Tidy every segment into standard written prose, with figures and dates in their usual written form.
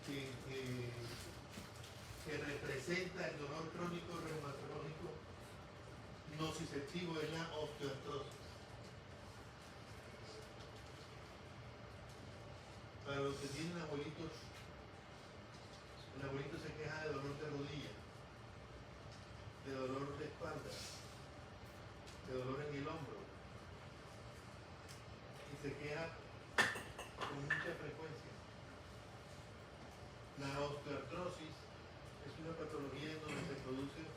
que representa el dolor crónico reumatológico nociceptivo es la osteoartrosis. Para los que tienen abuelitos, el abuelito se queja de dolor de rodilla, de dolor de espalda, de dolor en el hombro, y se queja con mucha frecuencia. La osteoartrosis es una patología en donde se produce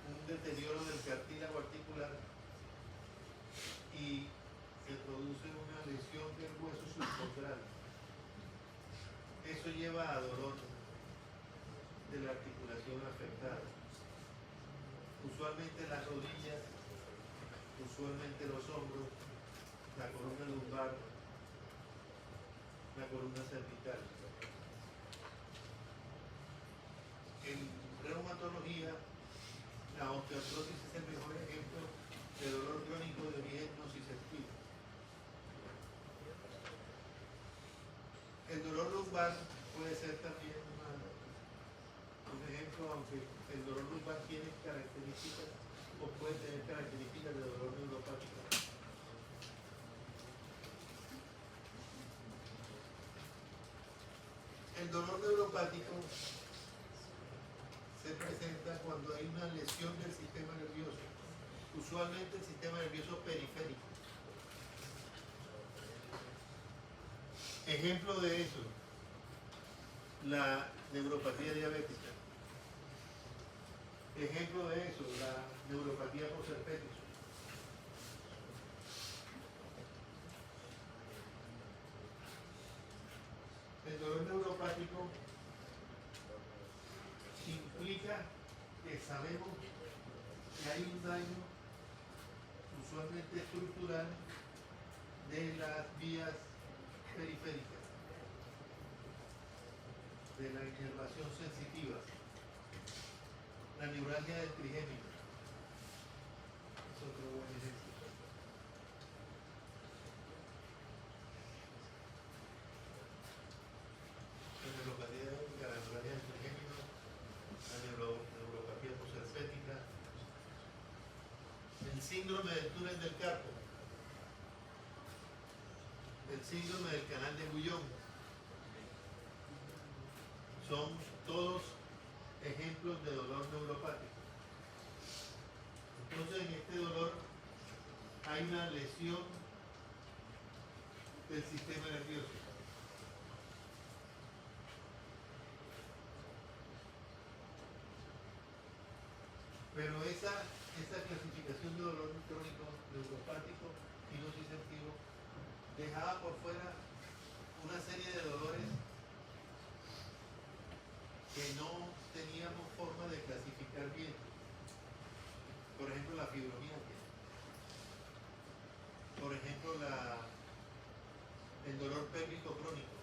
un deterioro del cartílago articular y se produce una lesión del hueso subcondral. Eso lleva a dolor de la articulación afectada. Usualmente las rodillas, usualmente los hombros, la columna lumbar, la columna cervical. En reumatología, la osteoartrosis es el mejor ejemplo de dolor crónico de origen nociceptivo. El dolor lumbar puede ser también un ejemplo, aunque el dolor lumbar tiene características o puede tener características de dolor neuropático. El dolor neuropático se presenta cuando hay una lesión del sistema nervioso, usualmente el sistema nervioso periférico. Ejemplo de eso, la neuropatía diabética. Ejemplo de eso, la neuropatía por serpetis. El dolor neuropático implica que sabemos que hay un daño usualmente estructural de las vías periféricas, de la inervación sensitiva, la neuralgia del trigémino. Es otro buen ejemplo. La neuropatía diabética, la neuralgia del trigémino, la neuropatía posherpética, el síndrome del túnel del carpo, el síndrome del canal de Guyon, son todos ejemplos de dolor neuropático. Entonces, en este dolor hay una lesión del sistema nervioso. Pero esa clasificación de dolor crónico neuropático y nociceptivo dejaba por fuera una serie de dolores que no teníamos forma de clasificar bien. Por ejemplo, la fibromialgia. Por ejemplo, el dolor pélvico crónico.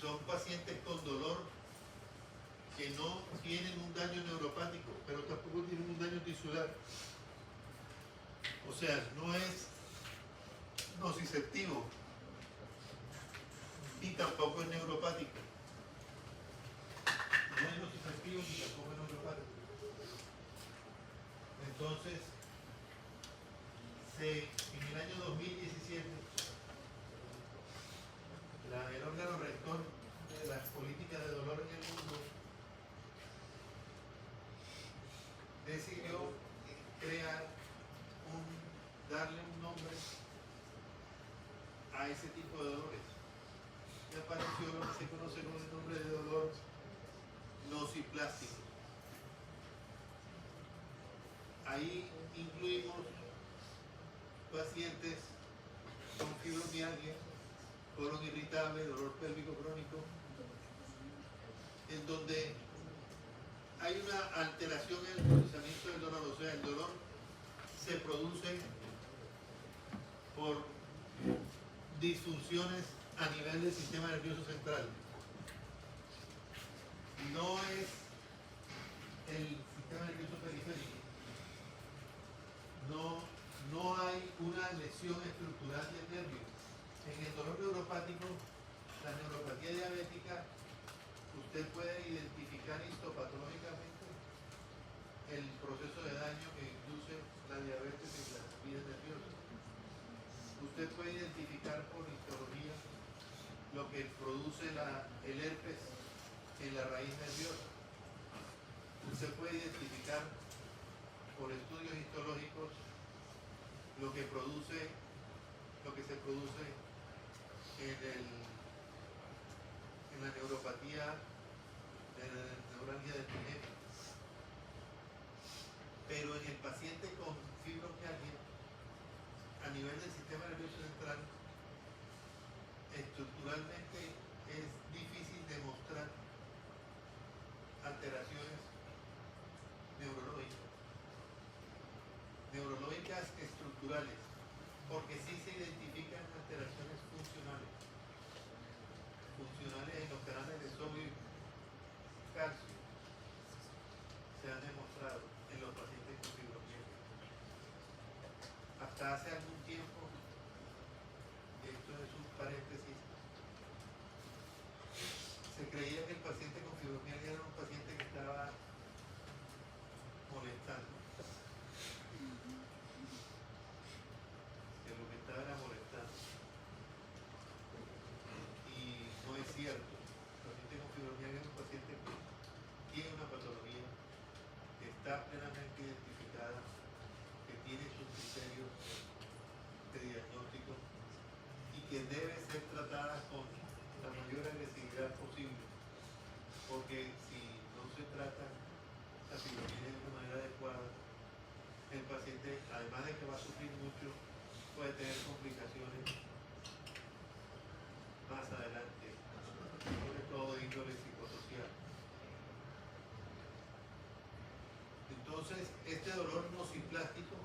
Son pacientes con dolor que no tienen un daño neuropático, pero tampoco tienen un daño tisular. O sea, no es nociceptivo y tampoco es neuropático. No es nociceptivo ni tampoco es neuropático. Entonces, en el año 2017, el órgano rector de las políticas de dolor en el mundo decidió darle un nombre a ese tipo de dolores. Y apareció lo que se conoce con el nombre de dolor nociplástico. Ahí incluimos pacientes con fibromialgia, colon irritable, dolor pélvico crónico, en donde hay una alteración en el procesamiento del dolor. O sea, el dolor se produce por disfunciones a nivel del sistema nervioso central. No es el sistema nervioso periférico. No no hay una lesión estructural del nervio. En el dolor neuropático, la neuropatía diabética, usted puede identificar histopatológicamente el proceso de daño que induce la diabetes en las vías nerviosas. Usted puede identificar por histología lo que produce el herpes en la raíz nerviosa. Usted puede identificar por estudios histológicos lo que se produce en la neuropatía de la neuralgia del trigemio. Pero en el paciente con fibromialgia, a nivel del sistema nervioso central, estructuralmente es difícil demostrar alteraciones neurológicas estructurales, porque sí se identifican alteraciones funcionales en los canales de sodio y calcio. Se han demostrado en los pacientes con fibromialgia. Hasta hace algún tiempo, esto es un paréntesis, se creía que el paciente con fibromialgia era un paciente que estaba molestando, que lo que estaba era molestando. Y no es cierto. El paciente con fibromialgia es un paciente que tiene una patología, que está plenamente identificada, que tiene sus criterios de diagnóstico y que debe ser tratada con la mayor agresividad posible, porque si no se trata la fibromialgia de una manera adecuada, el paciente, además de que va a sufrir mucho, puede tener complicaciones más adelante, sobre todo de índole psicosocial. Entonces, este dolor nociplástico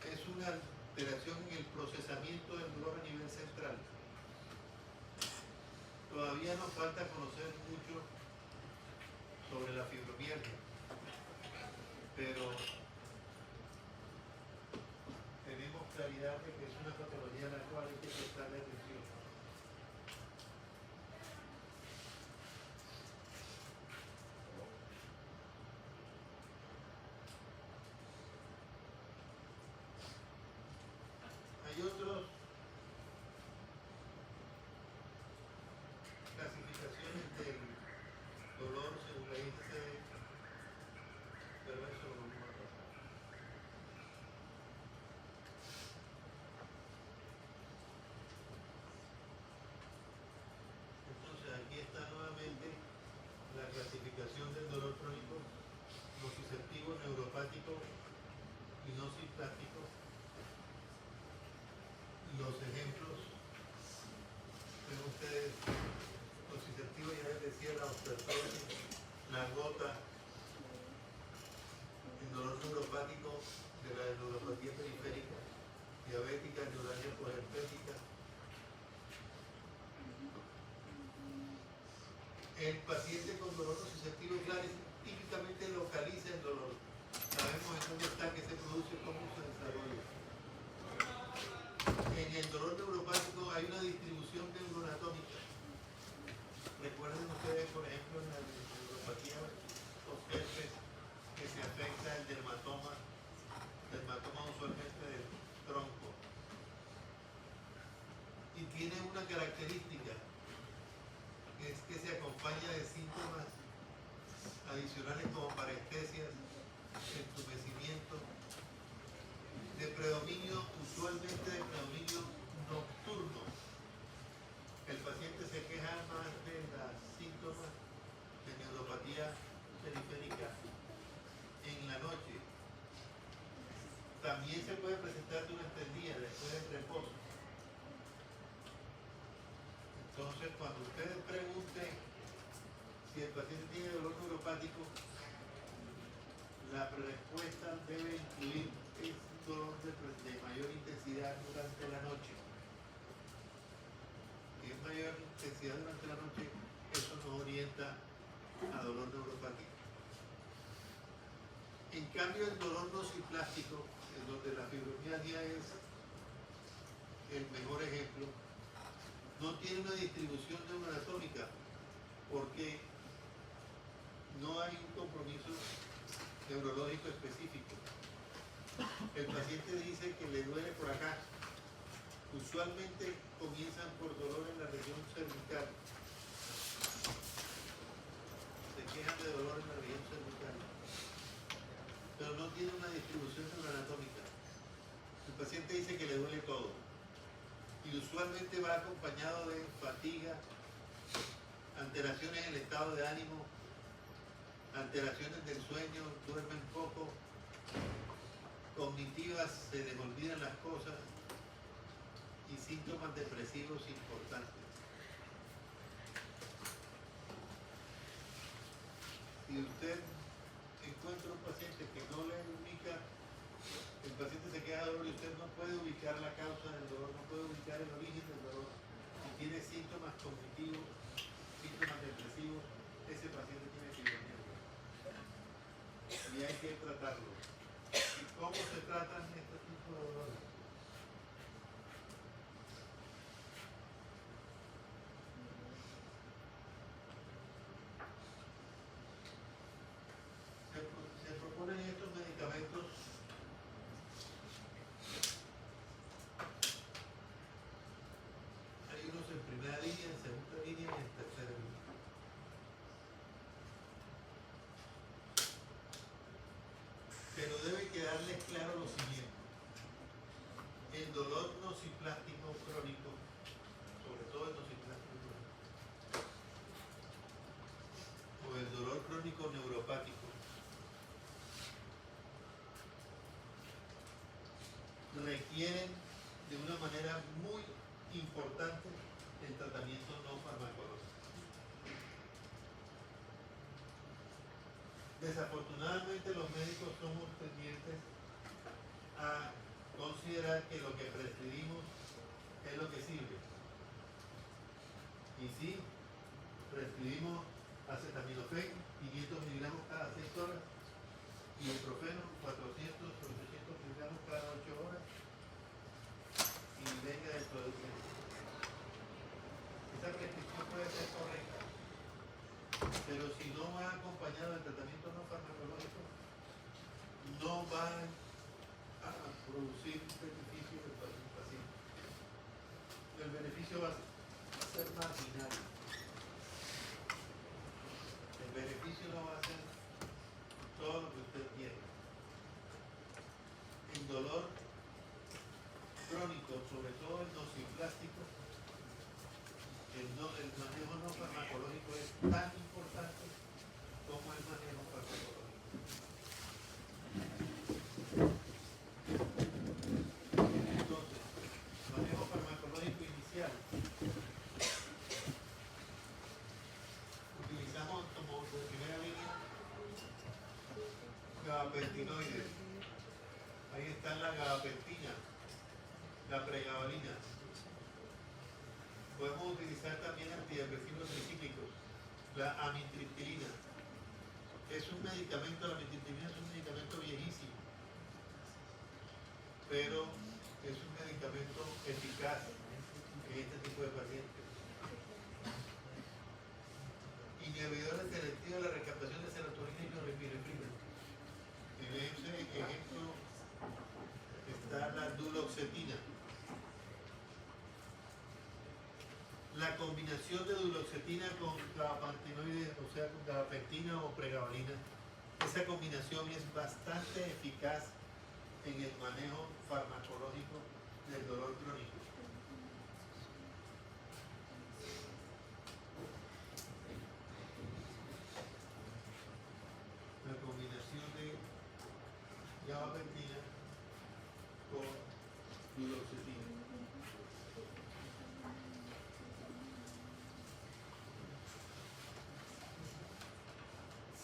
es una alteración en el procesamiento del dolor a nivel central. Todavía nos falta conocer mucho sobre la fibromialgia, pero tenemos claridad de que es una patología a la cual hay que prestarle atención. Hay otras clasificaciones del dolor según la índice perverso volumen. Entonces aquí está nuevamente la clasificación del dolor crónico nociceptivo, neuropático y nociplástico. Los ejemplos, ven ustedes, nociceptivo, ya les decía, la osteoporosis, la gota, el dolor neuropático de la neuropatía periférica, diabética, neuralgia poherpética. El paciente con dolor nociceptivo, claro, típicamente localiza el dolor. Sabemos en dónde está, que se produce, cómo se desarrolla. En el dolor neuropático hay una distribución neuroanatómica. Recuerden ustedes, por ejemplo, en la neuropatía, los herpes, que se afecta el dermatoma usualmente del tronco. Y tiene una característica, que es que se acompaña de síntomas adicionales como parestesias, entumecimiento, de predominio, usualmente de predominio nocturno. El paciente se queja más de los síntomas de neuropatía periférica en la noche. También se puede presentar durante el día, después del reposo. Entonces, cuando ustedes pregunten si el paciente tiene dolor neuropático, la respuesta debe incluir es dolor de mayor intensidad durante la noche. Si es mayor intensidad durante la noche, eso nos orienta a dolor neuropático. En cambio, el dolor nociplástico en donde la fibromialgia es el mejor ejemplo, no tiene una distribución neuroanatómica porque no hay un compromiso neurológico específico. El paciente dice que le duele por acá. Usualmente comienzan por dolor en la región cervical. Se quejan de dolor en la región cervical, pero no tiene una distribución neuroanatómica. El paciente dice que le duele todo y usualmente va acompañado de fatiga, alteraciones en el estado de ánimo, alteraciones del sueño, duermen poco, cognitivas, se les olvidan las cosas y síntomas depresivos importantes. Si usted encuentra un paciente que no le ubica, el paciente se queja de dolor y usted no puede ubicar la causa del dolor, no puede ubicar el origen del dolor, si tiene síntomas cognitivos, síntomas depresivos, ese paciente tiene fibromialgia y hay que tratarlo. ¿Y cómo se tratan este tipo de dolores? Se proponen estos medicamentos hay unos en primera línea, en segunda línea y en tercera línea. Pero debe quedarles claro lo siguiente. El dolor nociplástico crónico, sobre todo el nociplástico crónico, o el dolor crónico neuropático, requieren de una manera muy importante el tratamiento no farmacológico. Desafortunadamente los médicos somos tendientes a considerar que lo que prescribimos es lo que sirve. Y sí, prescribimos acetaminofén 500 miligramos cada 6 horas y ibuprofeno 400 o 800 miligramos cada 8 horas y venga dentro de un mes. Esa prescripción puede ser correcta, pero si no va acompañado del tratamiento no farmacológico, no va a producir beneficio para el paciente. El beneficio va a ser marginal. El beneficio no va a ser todo lo que usted quiere. El dolor crónico, sobre todo el nociplástico, el manejo no farmacológico es tan importante como el manejo farmacológico. Entonces, manejo farmacológico inicial. Utilizamos como de primera línea gabapentinoides. Ahí está la gabapentina, la pregabalina. Podemos utilizar también antidepresivos tricíclicos, la amitriptilina. Es un medicamento, la amitriptilina es un medicamento viejísimo, pero es un medicamento eficaz en este tipo de pacientes. Inhibidores selectivos de la recaptación de serotonina y norepinefrina. En ese ejemplo está la duloxetina. La combinación de duloxetina con gabapentinoides, o sea, con gabapentina o pregabalina, esa combinación es bastante eficaz en el manejo farmacológico del dolor crónico. La combinación de gabapentina con duloxetina.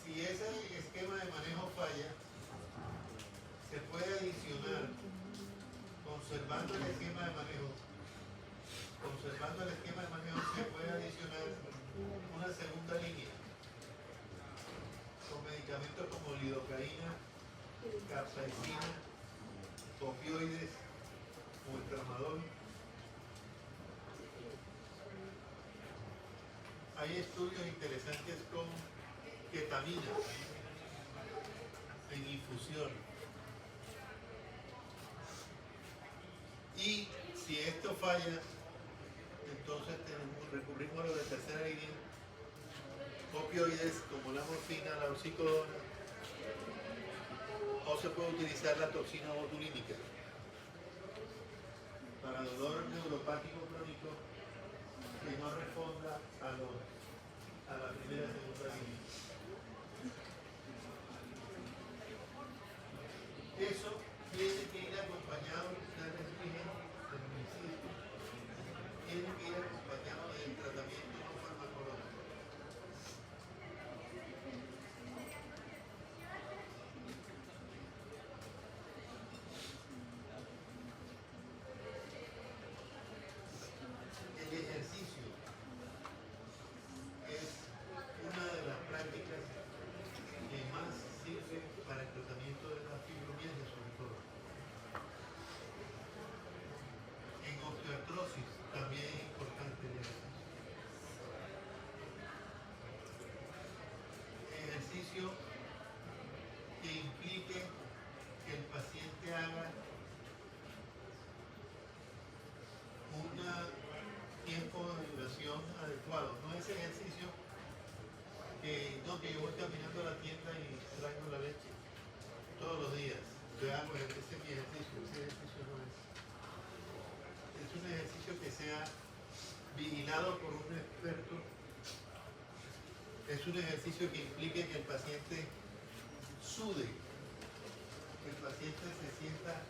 Si ese esquema de manejo falla, se puede adicionar, conservando el esquema de manejo, se puede adicionar una segunda línea con medicamentos como lidocaína, capsaicina, opioides o el tramadol. Hay estudios interesantes con ketamina en infusión. Y si esto falla, entonces recurrimos a lo de tercera línea, opioides como la morfina, la oxicodona, o se puede utilizar la toxina botulínica para dolor neuropático crónico que no responda a la primera y segunda línea. Eso tiene que ir acompañado, ustedes fijen, del municipio, tiene que ir acompañado del tratamiento no farmacológico. El ejercicio es una de las prácticas que más sirve para el tratamiento de la fibromialgia, sobre todo. En osteoartrosis también es importante el ejercicio. Ejercicio que implique que el paciente haga un tiempo de duración adecuado. No es ejercicio que yo voy caminando a la tienda y traigo la leche todos los días. Yo hago ese es mi ejercicio, ese ejercicio no es. Es un ejercicio que sea vigilado por un experto. Es un ejercicio que implique que el paciente sude, que el paciente se sienta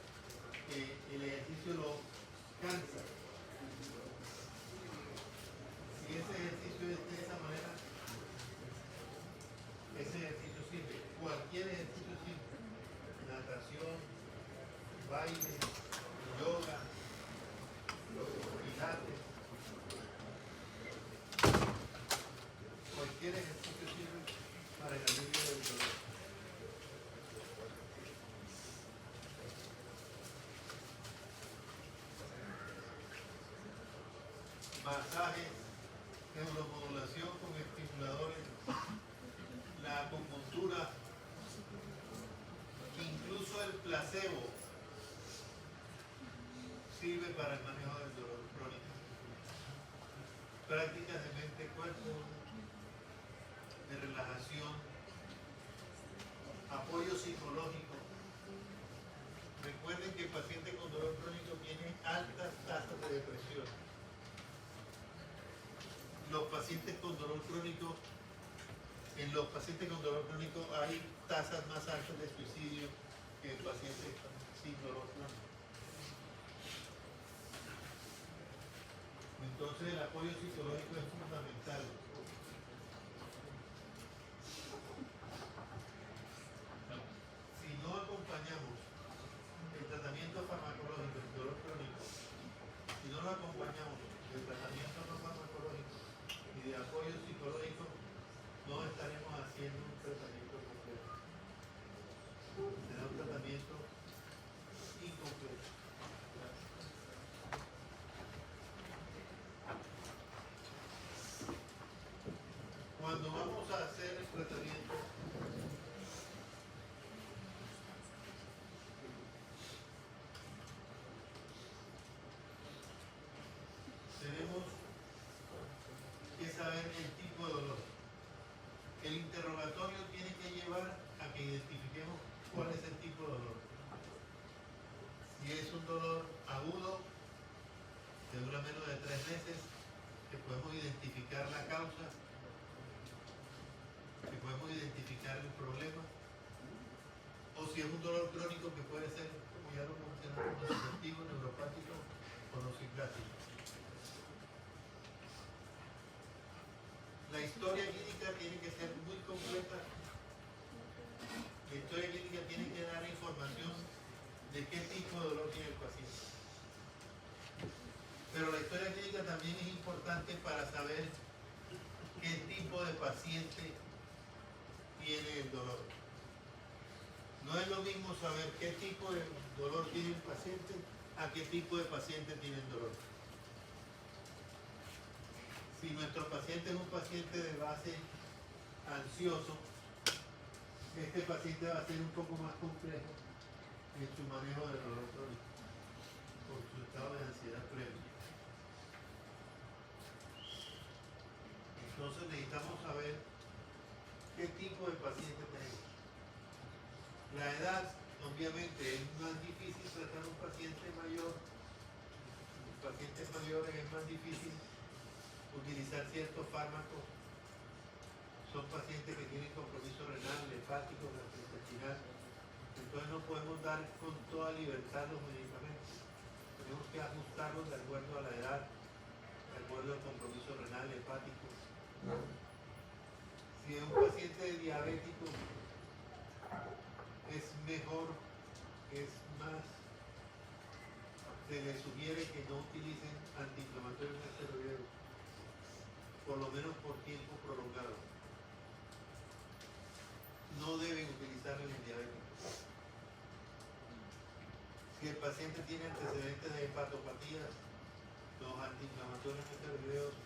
que el ejercicio lo cansa. Si ese ejercicio es de esa manera, ese ejercicio sirve. Cualquier ejercicio sirve. Natación, baile, yoga, pilates. Cualquier ejercicio sirve para el alivio del dolor. Masajes, neuromodulación con estimuladores, la acupuntura, incluso el placebo sirve para el manejo del dolor crónico. Prácticas de mente-cuerpo, de relajación, apoyo psicológico. Recuerden que el paciente con dolor crónico tiene altas tasas de depresión. Los pacientes con dolor crónico, en los pacientes con dolor crónico hay tasas más altas de suicidio que en pacientes sin dolor crónico. Entonces el apoyo psicológico es fundamental. Si no acompañamos el tratamiento farmacológico del dolor crónico, si no lo acompañamos del tratamiento no farmacológico y de apoyo psicológico, no estaremos haciendo un tratamiento completo. Será un tratamiento incompleto. Cuando vamos a hacer el tratamiento, tenemos que saber el tipo de dolor. El interrogatorio tiene que llevar a que identifiquemos cuál es el tipo de dolor. Si es un dolor agudo, que dura menos de 3 meses, que podemos identificar la causa, que podemos identificar el problema, o si es un dolor crónico que puede ser, como ya lo mencionamos, nociceptivo, neuropático o nociplático. La historia clínica tiene que ser muy completa. La historia clínica tiene que dar información de qué tipo de dolor tiene el paciente. Pero la historia clínica también es importante para saber qué tipo de paciente tiene el dolor. No No es lo mismo saber qué tipo de dolor tiene el paciente a qué tipo de paciente tiene el dolor. Si nuestro paciente es un paciente de base ansioso, este paciente va a ser un poco más complejo en su manejo del dolor crónico por su estado de ansiedad previo. Entonces necesitamos saber qué tipo de paciente tenemos. La edad, obviamente, es más difícil tratar a un paciente mayor. Los pacientes mayores es más difícil utilizar ciertos fármacos. Son pacientes que tienen compromiso renal, hepático, gastrointestinal. Entonces no podemos dar con toda libertad los medicamentos. Tenemos que ajustarlos de acuerdo a la edad, de acuerdo al compromiso renal, hepático. Si es un paciente diabético, es mejor, es más, se les sugiere que no utilicen antiinflamatorios no esteroideos, por lo menos por tiempo prolongado. No deben utilizarlo en el diabético. Si el paciente tiene antecedentes de hepatopatía, los antiinflamatorios no esteroideos,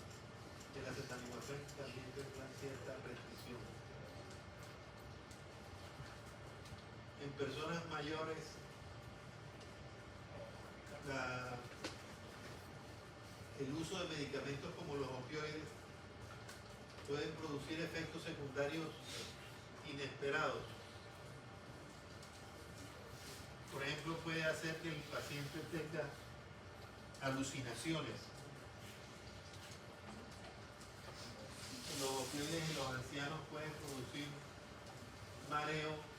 el acetaminofén también tendrán cierta restricción. En personas mayores, el uso de medicamentos como los opioides pueden producir efectos secundarios inesperados. Por ejemplo, puede hacer que el paciente tenga alucinaciones. Los opioides en los ancianos pueden producir mareo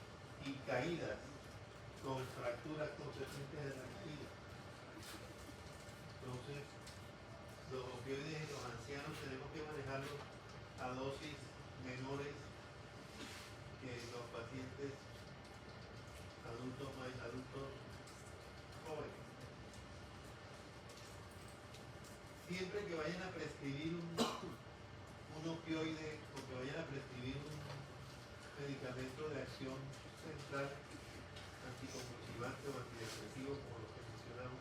y caídas con fracturas consistentes de la axila. Entonces, los opioides en los ancianos tenemos que manejarlos a dosis menores que los pacientes adultos jóvenes. Siempre que vayan a prescribir un opioide o que vayan a prescribir un medicamento de acción central anticonvulsivante o antidepresivo, como los que mencionamos,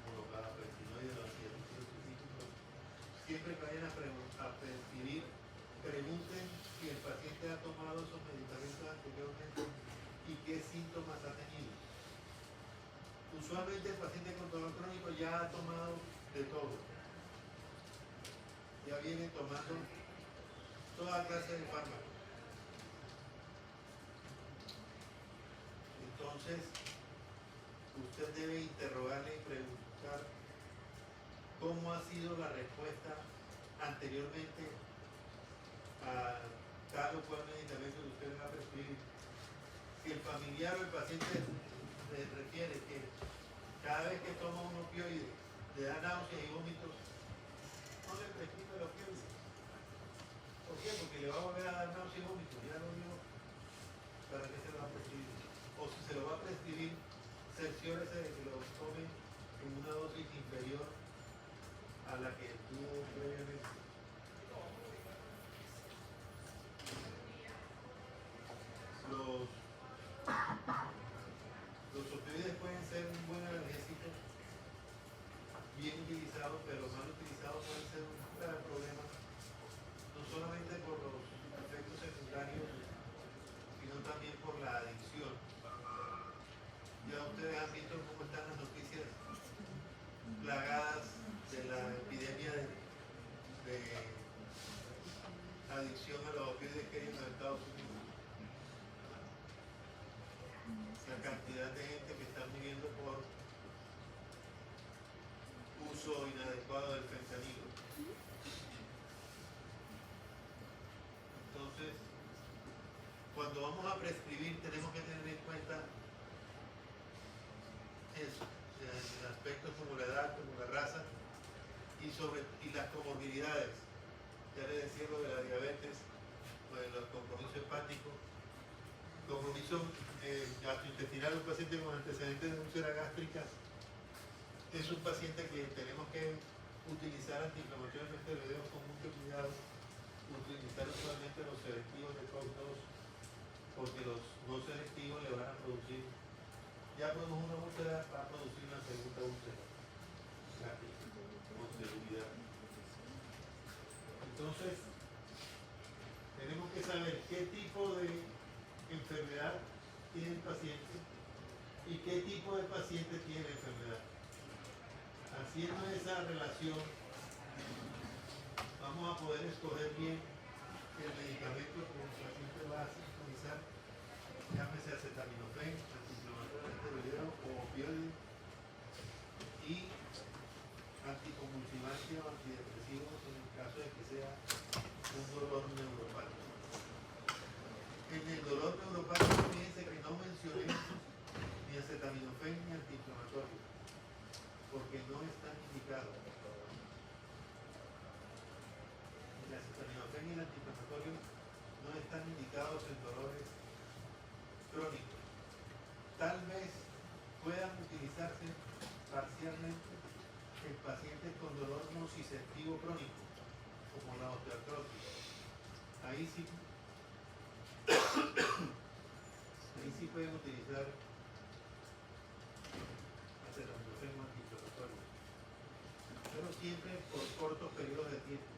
como los gabapentinoides, los antidepresivos, siempre que vayan a prescribir, pregunten si el paciente ha tomado esos medicamentos anteriormente y qué síntomas ha tenido. Usualmente el paciente con dolor crónico ya ha tomado de todo. Ya viene tomando toda clase de fármacos. Entonces, usted debe interrogarle y preguntar cómo ha sido la respuesta anteriormente a tal o cual medicamento que usted le va a prescribir. Si el familiar o el paciente le refiere que cada vez que toma un opioide le da náuseas y vómitos, no le prescribe el opioide. ¿Por qué? Porque le va a volver a dar náuseas y vómitos. Ya lo vio. ¿Para qué se lo va a prescribir? O si se lo va a prescribir, cerciórese de que lo tome en una dosis inferior a la que tuvo previamente. Los opioides pueden ser un buen analgésico, bien utilizados, pero mal utilizados pueden ser un gran problema, no solamente por los efectos secundarios, sino también por la adicción. Ya ustedes han visto cómo están las noticias plagadas de la epidemia de adicción a los opioides que hay en los Estados Unidos. La cantidad de gente que está muriendo por uso inadecuado del fentanilo. Entonces, cuando vamos a prescribir tenemos que tener en cuenta eso, aspectos como la edad, como la raza y las comorbilidades. Ya les decía lo de la diabetes, lo de los compromisos hepáticos, compromiso gastrointestinal. Un paciente con antecedentes de úlcera gástrica es un paciente que tenemos que utilizar antiinflamatorios no esteroideos con mucho cuidado, utilizar usualmente los selectivos de COX-2 o porque los no selectivos le van a producir, ya produjo una úlcera, va a producir una segunda úlcera, con seguridad. Entonces, tenemos que saber qué tipo de enfermedad tiene el paciente y qué tipo de paciente tiene la enfermedad. Haciendo esa relación, vamos a poder escoger bien el medicamento que el paciente va a sintonizar, llámese acetaminofén, antiinflamatorio, antiviral o opioide, y anticonvulsivante o antidepresivo en el caso de que sea un dolor neuropático. En el dolor neuropático, fíjense que no mencioné ni acetaminofén ni antiinflamatorio, porque no están indicados. El acetaminofén y el antiinflamatorio no están indicados en dolores crónicos. Tal vez puedan utilizarse parcialmente en pacientes con dolor nociceptivo crónico, como la osteoartrosis. Ahí sí pueden utilizar acetaminofén o antiinflamatorio, pero siempre por cortos periodos de tiempo.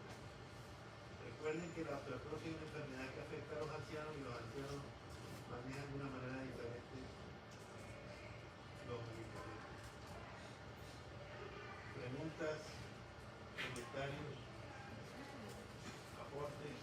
Recuerden que la osteoporosis es una enfermedad que afecta a los ancianos y los ancianos manejan de una manera diferente los medicamentos. Preguntas, comentarios, aportes.